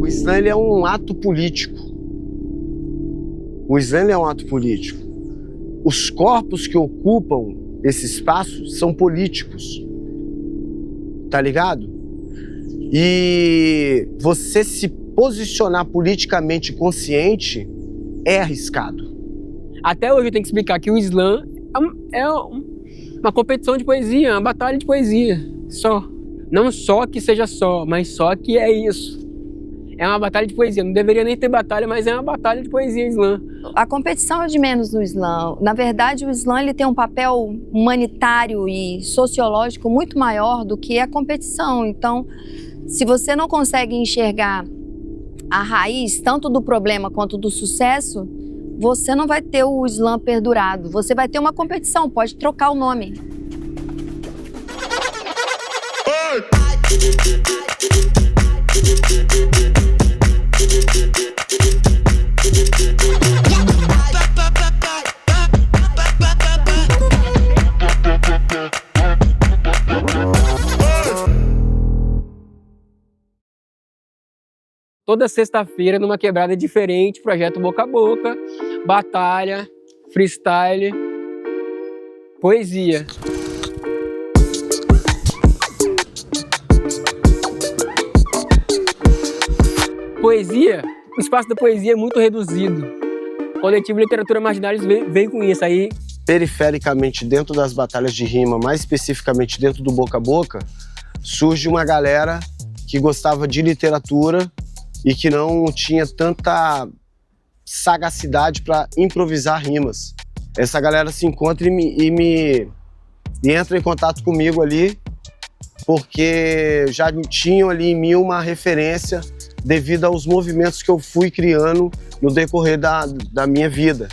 O Islã ele é um ato político. O Islã ele é um ato político. Os corpos que ocupam esse espaço são políticos. Tá ligado? E você se posicionar politicamente consciente é arriscado. Até hoje eu tenho que explicar que o Islã é uma competição de poesia, uma batalha de poesia, só. Não só que seja só, mas só que é isso. É uma batalha de poesia. Não deveria nem ter batalha, mas é uma batalha de poesia Islã. A competição é de menos no Islã. Na verdade, o Islã ele tem um papel humanitário e sociológico muito maior do que a competição. Então, se você não consegue enxergar a raiz, tanto do problema quanto do sucesso, você não vai ter o Islã perdurado. Você vai ter uma competição, pode trocar o nome. Toda sexta-feira, numa quebrada diferente, projeto boca a boca, batalha, freestyle, poesia. Poesia, o espaço da poesia é muito reduzido. O coletivo Literatura Marginales veio com isso aí. Perifericamente, dentro das batalhas de rima, mais especificamente dentro do boca a boca, surge uma galera que gostava de literatura e que não tinha tanta sagacidade para improvisar rimas. Essa galera se encontra e entra em contato comigo ali, porque já tinham ali em mim uma referência devido aos movimentos que eu fui criando no decorrer da minha vida.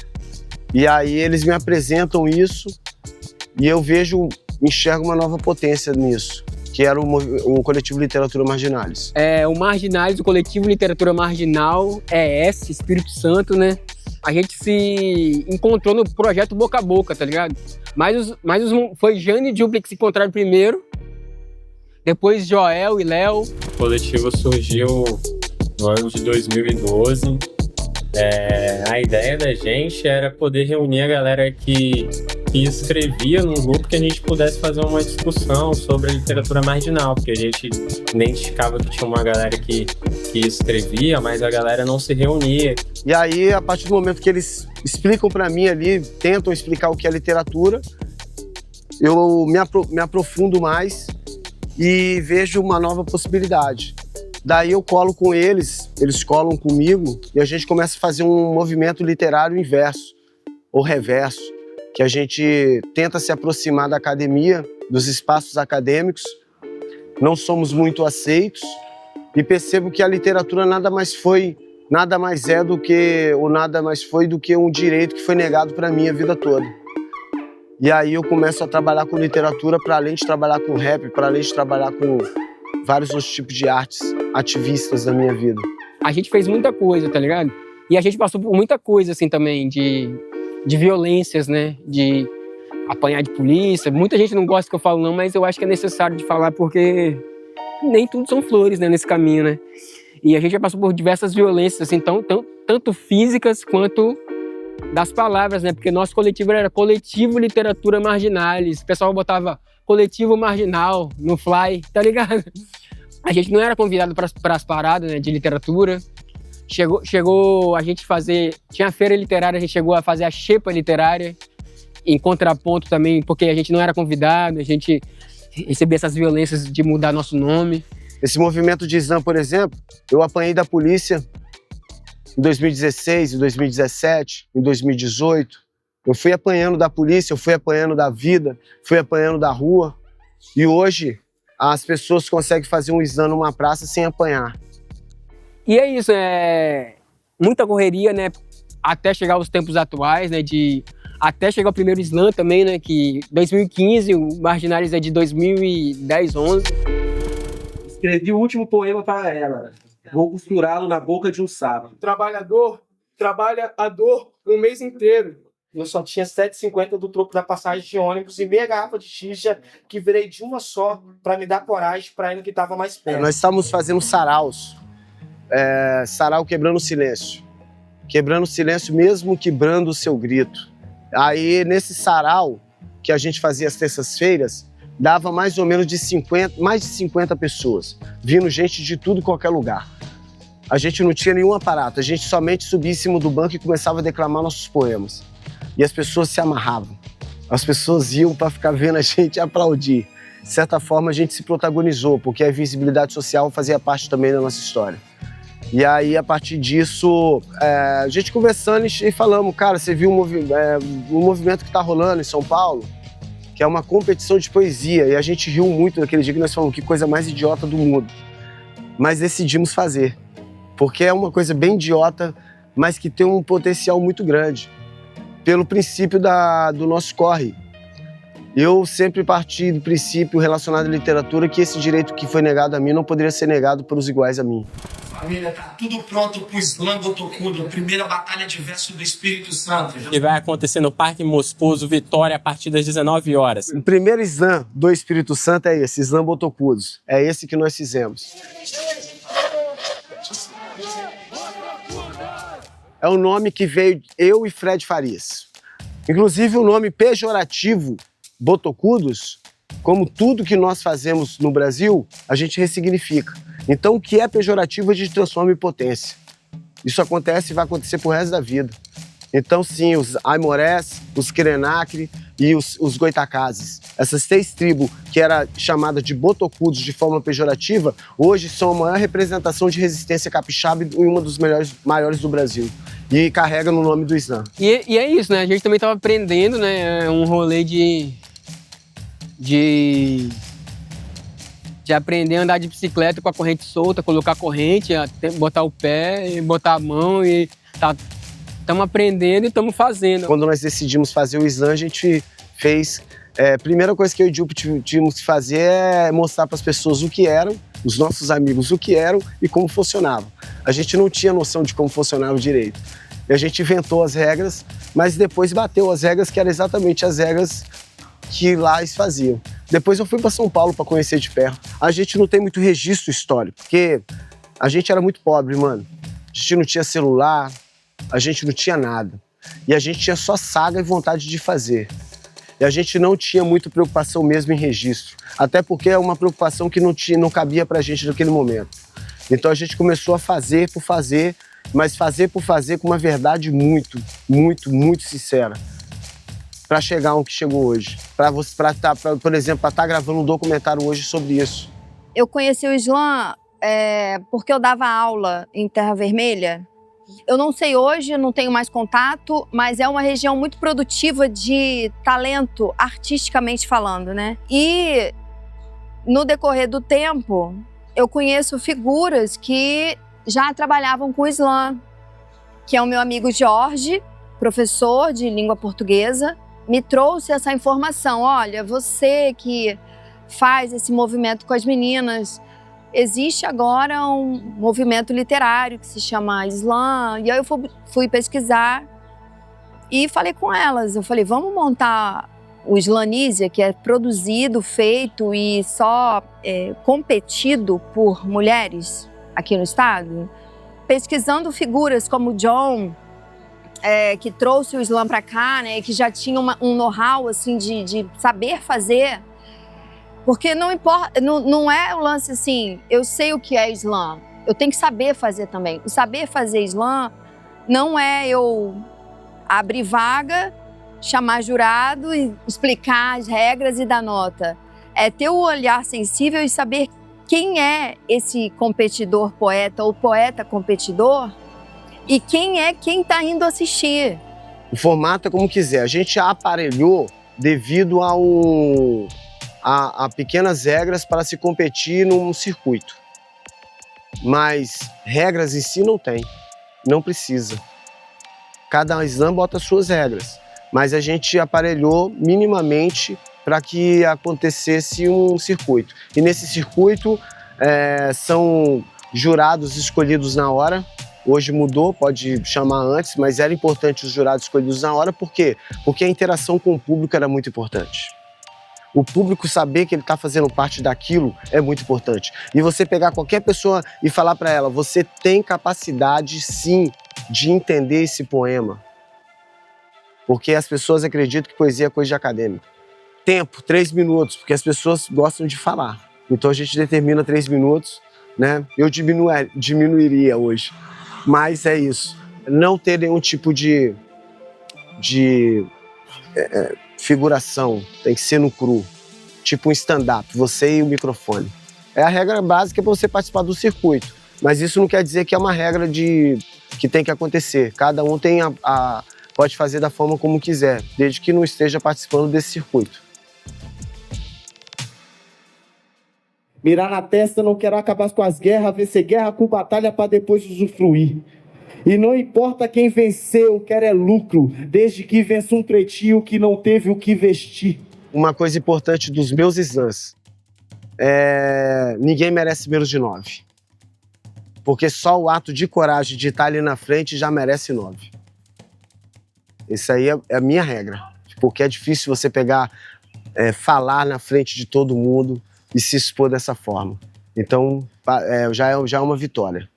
E aí eles me apresentam isso e eu enxergo uma nova potência nisso, que era o coletivo Literatura Marginales. O Marginales, o coletivo Literatura Marginal, ES, Espírito Santo, né? A gente se encontrou no projeto Boca a Boca, tá ligado? Foi Jane e Júpiter que se encontraram primeiro, depois Joel e Léo. O coletivo surgiu no ano de 2012. A ideia da gente era poder reunir a galera que escrevia num grupo que a gente pudesse fazer uma discussão sobre a literatura marginal, porque a gente identificava que tinha uma galera que escrevia, mas a galera não se reunia. E aí, a partir do momento que eles explicam para mim ali, tentam explicar o que é literatura, eu me aprofundo mais e vejo uma nova possibilidade. Daí eu colo com eles colam comigo e a gente começa a fazer um movimento literário inverso, ou reverso, que a gente tenta se aproximar da academia, dos espaços acadêmicos. Não somos muito aceitos e percebo que a literatura nada mais foi do que um direito que foi negado para mim a vida toda. E aí eu começo a trabalhar com literatura para além de trabalhar com rap, para além de trabalhar com vários outros tipos de artes ativistas da minha vida. A gente fez muita coisa, tá ligado? E a gente passou por muita coisa, assim, também, de violências, né? De apanhar de polícia. Muita gente não gosta que eu falo não, mas eu acho que é necessário de falar porque nem tudo são flores, né, nesse caminho, né? E a gente já passou por diversas violências, assim, tanto físicas quanto das palavras, né? Porque nosso coletivo era Coletivo Literatura Marginales. O pessoal botava Coletivo Marginal no fly, tá ligado? A gente não era convidado para as paradas, né, de literatura. Chegou a gente tinha a feira literária, a gente chegou a fazer a xepa literária, em contraponto também, porque a gente não era convidado, a gente recebia essas violências de mudar nosso nome. Esse movimento de Islã, por exemplo, eu apanhei da polícia em 2016, em 2017, em 2018. Eu fui apanhando da polícia, eu fui apanhando da vida, fui apanhando da rua. E hoje as pessoas conseguem fazer um Islã numa praça sem apanhar. E é isso, muita correria, né? Até chegar aos tempos atuais, né? Até chegar o primeiro Islã também, né? Que 2015, o Marginales é de 2010, 11. Escrevi o último poema para ela. Vou costurá-lo na boca de um sábio. O trabalhador trabalha a dor um mês inteiro e eu só tinha 7,50 do troco da passagem de ônibus e meia garrafa de xixa que virei de uma só para me dar coragem para ir no que estava mais perto. Nós estávamos fazendo saraus, sarau quebrando o silêncio. Quebrando o silêncio mesmo quebrando o seu grito. Aí, nesse sarau que a gente fazia às terças-feiras, dava mais ou menos mais de 50 pessoas, vindo gente de tudo e qualquer lugar. A gente não tinha nenhum aparato, a gente somente subia em cima do banco e começava a declamar nossos poemas. E as pessoas se amarravam. As pessoas iam para ficar vendo a gente aplaudir. De certa forma, a gente se protagonizou, porque a visibilidade social fazia parte também da nossa história. E aí, a partir disso, a gente conversando e falamos, cara, você viu um movimento que está rolando em São Paulo, que é uma competição de poesia. E a gente riu muito naquele dia que nós falamos, que coisa mais idiota do mundo. Mas decidimos fazer, porque é uma coisa bem idiota, mas que tem um potencial muito grande, pelo princípio do nosso corre. Eu sempre parti do princípio relacionado à literatura que esse direito que foi negado a mim não poderia ser negado pelos iguais a mim. Família, tá tudo pronto pro Slam Botocudo, a primeira batalha de verso do Espírito Santo. Que vai acontecer no Parque Moscoso, Vitória, a partir das 19 horas. O primeiro slam do Espírito Santo é esse, Slam Botocudos. É esse que nós fizemos. É o nome que veio eu e Fred Farias. Inclusive o nome pejorativo Botocudos, como tudo que nós fazemos no Brasil, a gente ressignifica. Então, o que é pejorativo, a gente transforma em potência. Isso acontece e vai acontecer pro resto da vida. Então, sim, os Aimorés, os Krenak e os Goitacazes, essas 3 tribos que era chamada de Botocudos de forma pejorativa, hoje são a maior representação de resistência capixaba e uma dos maiores do Brasil. E carrega no nome do Slam. E é isso, né? A gente também estava aprendendo, né? Um rolê de aprender a andar de bicicleta com a corrente solta, colocar a corrente, botar o pé, botar a mão e estamos aprendendo e estamos fazendo. Quando nós decidimos fazer o Slam, a gente fez... a primeira coisa que eu e o Jupe tínhamos que fazer é mostrar para as pessoas o que eram, os nossos amigos o que eram e como funcionavam. A gente não tinha noção de como funcionava direito. E a gente inventou as regras, mas depois bateu as regras que eram exatamente as regras que lá eles faziam. Depois eu fui para São Paulo para conhecer de perto. A gente não tem muito registro histórico, porque a gente era muito pobre, mano. A gente não tinha celular, a gente não tinha nada. E a gente tinha só saga e vontade de fazer. E a gente não tinha muita preocupação mesmo em registro. Até porque é uma preocupação que não cabia pra gente naquele momento. Então a gente começou a fazer por fazer, mas fazer por fazer com uma verdade muito, muito, muito sincera. Para chegar ao que chegou hoje. Por exemplo, para estar gravando um documentário hoje sobre isso. Eu conheci o Slam porque eu dava aula em Terra Vermelha. Eu não sei hoje, não tenho mais contato, mas é uma região muito produtiva de talento, artisticamente falando, né? E no decorrer do tempo, eu conheço figuras que já trabalhavam com o Slam, que é o meu amigo Jorge, professor de língua portuguesa, me trouxe essa informação. Olha, você que faz esse movimento com as meninas, existe agora um movimento literário que se chama Slam. E aí eu fui pesquisar e falei com elas. Eu falei, vamos montar o Slanísia, que é produzido, feito e só competido por mulheres aqui no estado? Pesquisando figuras como John, que trouxe o Slam para cá, né, que já tinha um know-how assim, de saber fazer. Porque não importa, não é o lance assim, eu sei o que é Slam, eu tenho que saber fazer também. O saber fazer Slam não é eu abrir vaga, chamar jurado e explicar as regras e dar nota. É ter o olhar sensível e saber quem é esse competidor poeta ou poeta competidor e quem está indo assistir. O formato é como quiser. A gente aparelhou devido a pequenas regras para se competir num circuito. Mas regras em si não tem, não precisa. Cada slam bota suas regras, mas a gente aparelhou minimamente para que acontecesse um circuito. E nesse circuito são jurados escolhidos na hora, Hoje mudou, pode chamar antes, mas era importante os jurados escolhidos na hora. Por quê? Porque a interação com o público era muito importante. O público saber que ele está fazendo parte daquilo é muito importante. E você pegar qualquer pessoa e falar para ela, você tem capacidade, sim, de entender esse poema. Porque as pessoas acreditam que poesia é coisa de acadêmico. Tempo, 3 minutos, porque as pessoas gostam de falar. Então a gente determina 3 minutos, né? Eu diminuiria hoje. Mas é isso. Não ter nenhum tipo de figuração. Tem que ser no cru. Tipo um stand-up, você e o microfone. É a regra básica para você participar do circuito. Mas isso não quer dizer que é uma regra que tem que acontecer. Cada um tem pode fazer da forma como quiser, desde que não esteja participando desse circuito. Mirar na testa, não quero acabar com as guerras, vencer guerra com batalha para depois usufruir. E não importa quem venceu, quero é lucro, desde que vença um pretinho que não teve o que vestir. Uma coisa importante dos meus slams ninguém merece menos de 9. Porque só o ato de coragem de estar ali na frente já merece 9. Isso aí é a minha regra. Porque é difícil você pegar, falar na frente de todo mundo e se expor dessa forma. Então, já é uma vitória.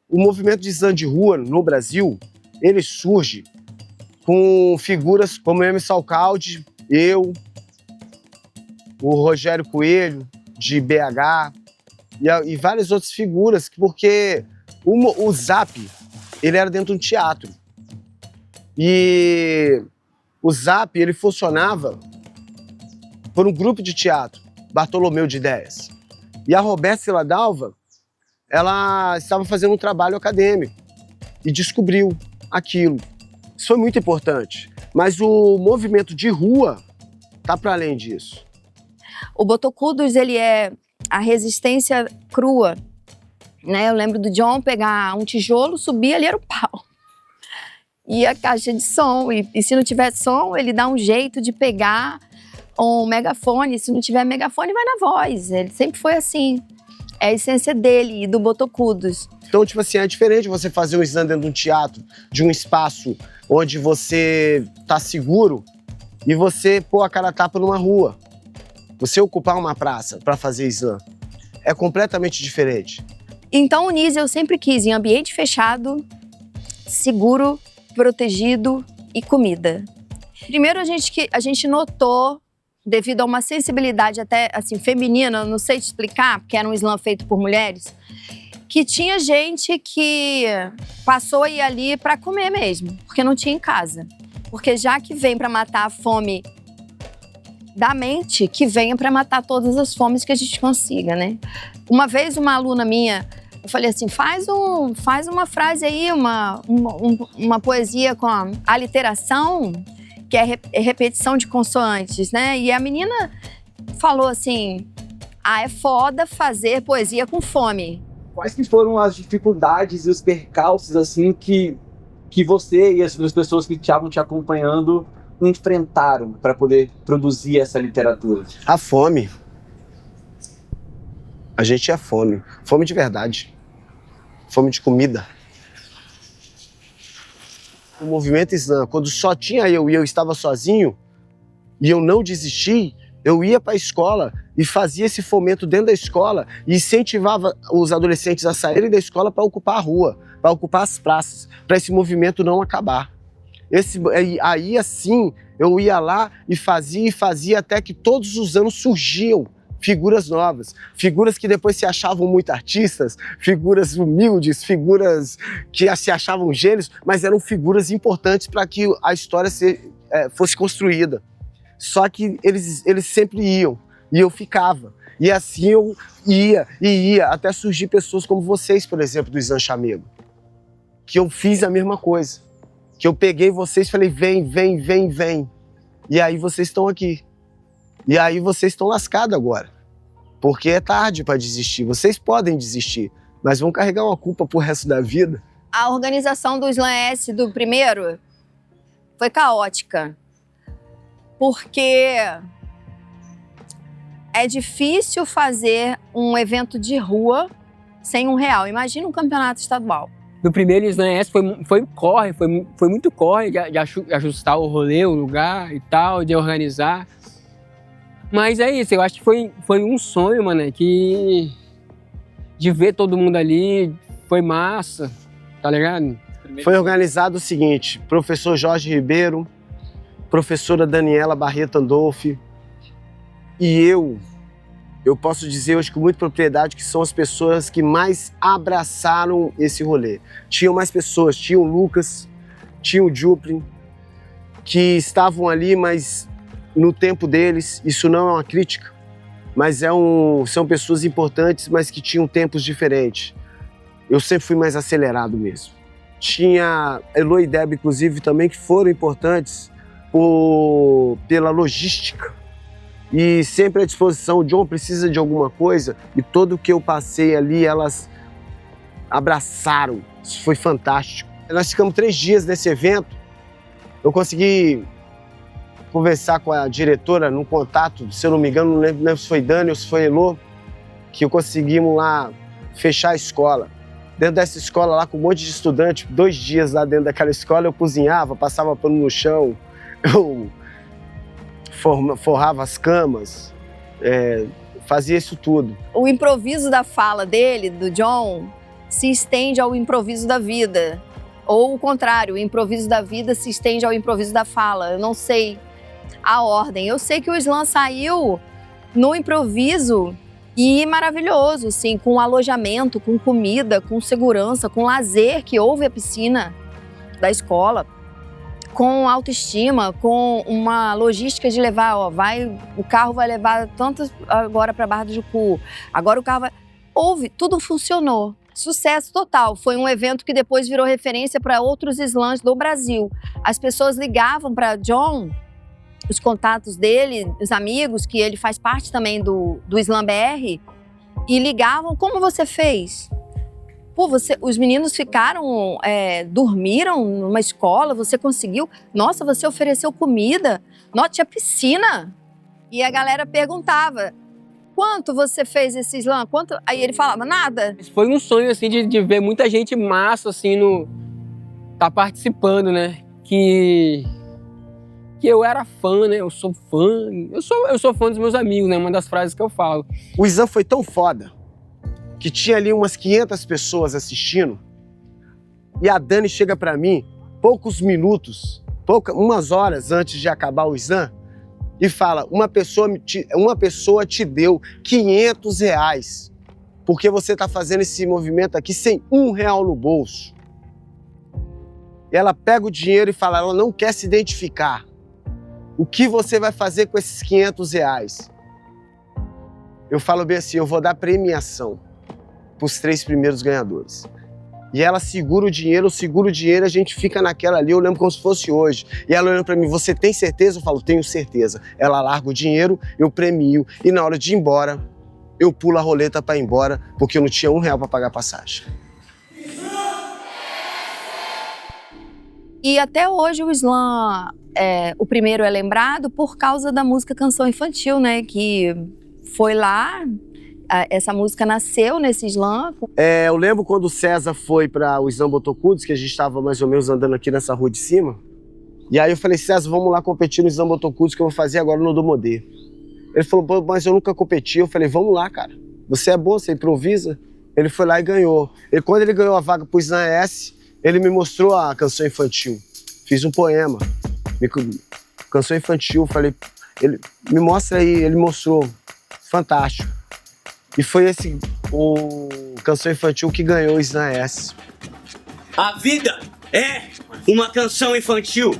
O movimento de slam de rua no Brasil, ele surge com figuras como M. Salcaldi, eu, o Rogério Coelho, de BH, e várias outras figuras, porque o Zap, ele era dentro de um teatro. E o Zap, ele funcionava por um grupo de teatro, Bartolomeu de Ideias. E a Roberta Ciladalva, ela estava fazendo um trabalho acadêmico e descobriu aquilo. Isso foi muito importante. Mas o movimento de rua está para além disso. O Botocudos, ele é a resistência crua, né? Eu lembro do John pegar um tijolo, subir, ali era o pau. E a caixa de som, e se não tiver som, ele dá um jeito de pegar um megafone, se não tiver megafone, vai na voz. Ele sempre foi assim. É a essência dele e do Botocudos. Então, tipo assim, é diferente você fazer um slam dentro de um teatro, de um espaço onde você tá seguro, e você pôr a cara a tapa numa rua. Você ocupar uma praça para fazer slam. É completamente diferente. Então, o NIS eu sempre quis em ambiente fechado, seguro, protegido e comida. Primeiro, a gente notou, devido a uma sensibilidade até assim feminina, não sei te explicar, porque era um slam feito por mulheres, que tinha gente que passou a ir ali para comer mesmo, porque não tinha em casa. Porque já que vem para matar a fome da mente, que venha para matar todas as fomes que a gente consiga, né? Uma vez uma aluna minha, eu falei assim, faz uma frase aí, uma poesia com a aliteração, que é repetição de consoantes, né? E a menina falou assim, é foda fazer poesia com fome. Quais que foram as dificuldades e os percalços, assim, que você e as pessoas que estavam te acompanhando enfrentaram para poder produzir essa literatura? A fome. A gente é fome. Fome de verdade. Fome de comida. O movimento slam, quando só tinha eu e eu estava sozinho, e eu não desisti, eu ia para a escola e fazia esse fomento dentro da escola e incentivava os adolescentes a saírem da escola para ocupar a rua, para ocupar as praças, para esse movimento não acabar. Aí assim, eu ia lá e fazia até que todos os anos surgiam figuras novas, figuras que depois se achavam muito artistas, figuras humildes, figuras que se achavam gênios, mas eram figuras importantes para que a história fosse construída. Só que eles sempre iam, e eu ficava. E assim eu ia, até surgir pessoas como vocês, por exemplo, do Slam Chamego, que eu fiz a mesma coisa. Que eu peguei vocês e falei, vem. E aí vocês estão aqui. E aí vocês estão lascados agora. Porque é tarde para desistir. Vocês podem desistir, mas vão carregar uma culpa pro resto da vida. A organização do Slam S do primeiro foi caótica. Porque é difícil fazer um evento de rua sem R$1. Imagina um campeonato estadual. No primeiro Slam S foi corre, foi muito corre de ajustar o rolê, o lugar e tal, de organizar. Mas é isso, eu acho que foi um sonho, mano, de ver todo mundo ali, foi massa, tá ligado? Foi organizado o seguinte, professor Jorge Ribeiro, professora Daniela Barreto Andolfi e eu posso dizer hoje com muita propriedade que são as pessoas que mais abraçaram esse rolê. Tinham mais pessoas, tinha o Lucas, tinha o Juplin, que estavam ali, mas no tempo deles, isso não é uma crítica, mas são pessoas importantes, mas que tinham tempos diferentes. Eu sempre fui mais acelerado mesmo. Tinha Elo e Deb, inclusive, também, que foram importantes pela logística. E sempre à disposição, o John precisa de alguma coisa, e tudo que eu passei ali, elas abraçaram. Isso foi fantástico. Nós ficamos 3 dias nesse evento, eu consegui conversar com a diretora num contato, se eu não me engano, não lembro se foi Dani ou se foi Elo, que conseguimos lá fechar a escola. Dentro dessa escola lá, com um monte de estudante, 2 dias lá dentro daquela escola, eu cozinhava, passava pano no chão, eu forrava as camas, fazia isso tudo. O improviso da fala dele, do John, se estende ao improviso da vida. Ou o contrário, o improviso da vida se estende ao improviso da fala. Eu não sei a ordem. Eu sei que o Slam saiu no improviso e maravilhoso, assim, com alojamento, com comida, com segurança, com lazer, que houve a piscina da escola, com autoestima, com uma logística de levar, o carro vai levar tanto agora para Barra do Jucu, agora o carro vai... Tudo funcionou. Sucesso total. Foi um evento que depois virou referência para outros slams do Brasil. As pessoas ligavam para John, os contatos dele, os amigos, que ele faz parte também do Slam BR, e ligavam, como você fez? Pô, os meninos ficaram, dormiram numa escola, você conseguiu? Nossa, você ofereceu comida? Nossa, tinha piscina. E a galera perguntava, quanto você fez esse slam? Quanto? Aí ele falava, nada. Foi um sonho, assim, de ver muita gente massa, assim, tá participando, né? Que eu era fã, né? Eu sou fã. Eu sou fã dos meus amigos, né? Uma das frases que eu falo. O Slam foi tão foda que tinha ali umas 500 pessoas assistindo, e a Dani chega pra mim, umas horas antes de acabar o Slam, e fala, uma pessoa te deu R$500, porque você tá fazendo esse movimento aqui sem R$1 no bolso. E ela pega o dinheiro e fala, ela não quer se identificar. O que você vai fazer com esses R$500? Eu falo bem assim, eu vou dar premiação para os 3 primeiros ganhadores. E ela segura o dinheiro, a gente fica naquela ali, eu lembro como se fosse hoje. E ela olhando para mim, você tem certeza? Eu falo, tenho certeza. Ela larga o dinheiro, eu premio, e na hora de ir embora, eu pulo a roleta para ir embora, porque eu não tinha R$1 para pagar a passagem. E até hoje o Slam, o primeiro é lembrado por causa da música Canção Infantil, né? Que foi lá... Essa música nasceu nesse slam. Eu lembro quando o César foi para o Slam Botocudos, que a gente estava mais ou menos andando aqui nessa rua de cima. E aí eu falei, César, vamos lá competir no Slam Botocudos que eu vou fazer agora no Domodê. Ele falou, pô, mas eu nunca competi. Eu falei, vamos lá, cara. Você é bom, você improvisa. Ele foi lá e ganhou. Quando ele ganhou a vaga pro Slam S, ele me mostrou a canção infantil. Fiz um poema. Canção infantil, falei, ele me mostra aí. Ele mostrou. Fantástico. E foi o Canção Infantil que ganhou o Slam S. A vida é uma canção infantil.